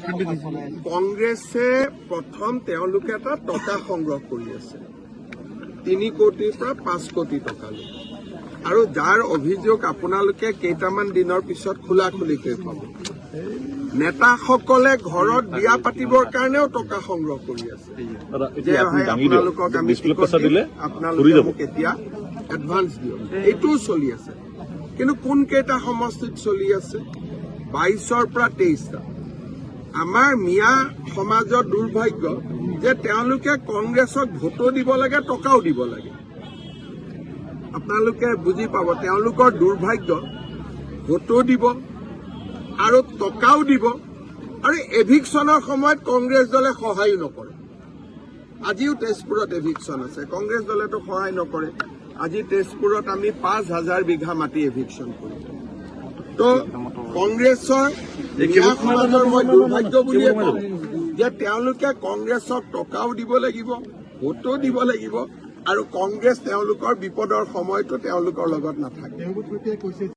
কংগ্ৰেছে প্ৰথম তেওঁলোকে এটা টকা সংগ্ৰহ কৰি আছে 3 কোটিৰ পৰা 5 কোটি টকালৈ আৰু যাৰ অভিযোগ আপোনালোকে কেইটামান দিনৰ পিছত খোলাখুলিকৈ পাব নেতাসকলে ঘৰত বিয়া পাতিবৰ কাৰণেও টকা সংগ্ৰহ কৰি আছে আপোনালোকক আমি আপোনালোকে মোক এতিয়া এডভান্স দিয়ক এইটোও চলি আছে কিন্তু কোন কেইটা সমষ্টিত চলি আছে 22ৰ পৰা 23টা আমাৰ মিয়া সমাজৰ দুৰ্ভাগ্য যে তেওঁলোকে কংগ্ৰেছক ভোটো দিব লাগে টকাও দিব লাগে আপোনালোকে বুজি পাব তেওঁলোকৰ দুৰ্ভাগ্য ভোটো দিব আৰু টকাও দিব আৰু এভিকশ্যনৰ সময়ত কংগ্ৰেছ দলে সহায় নকৰে আজিও তেজপুৰত এভিকশ্যন আছে কংগ্ৰেছ দলেতো সহায় নকৰে আজি তেজপুৰত আমি 5,000 বিঘা মাটি এভিকশ্যন কৰিম তো কংগ্ৰেছৰ সমাজৰ মই দুৰ্ভাগ্য বুলিয়ে কওঁ যে তেওঁলোকে কংগ্ৰেছক টকাও দিব লাগিব ভোটো দিব লাগিব আৰু কংগ্ৰেছ তেওঁলোকৰ বিপদৰ সময়তো তেওঁলোকৰ লগত নাথাকে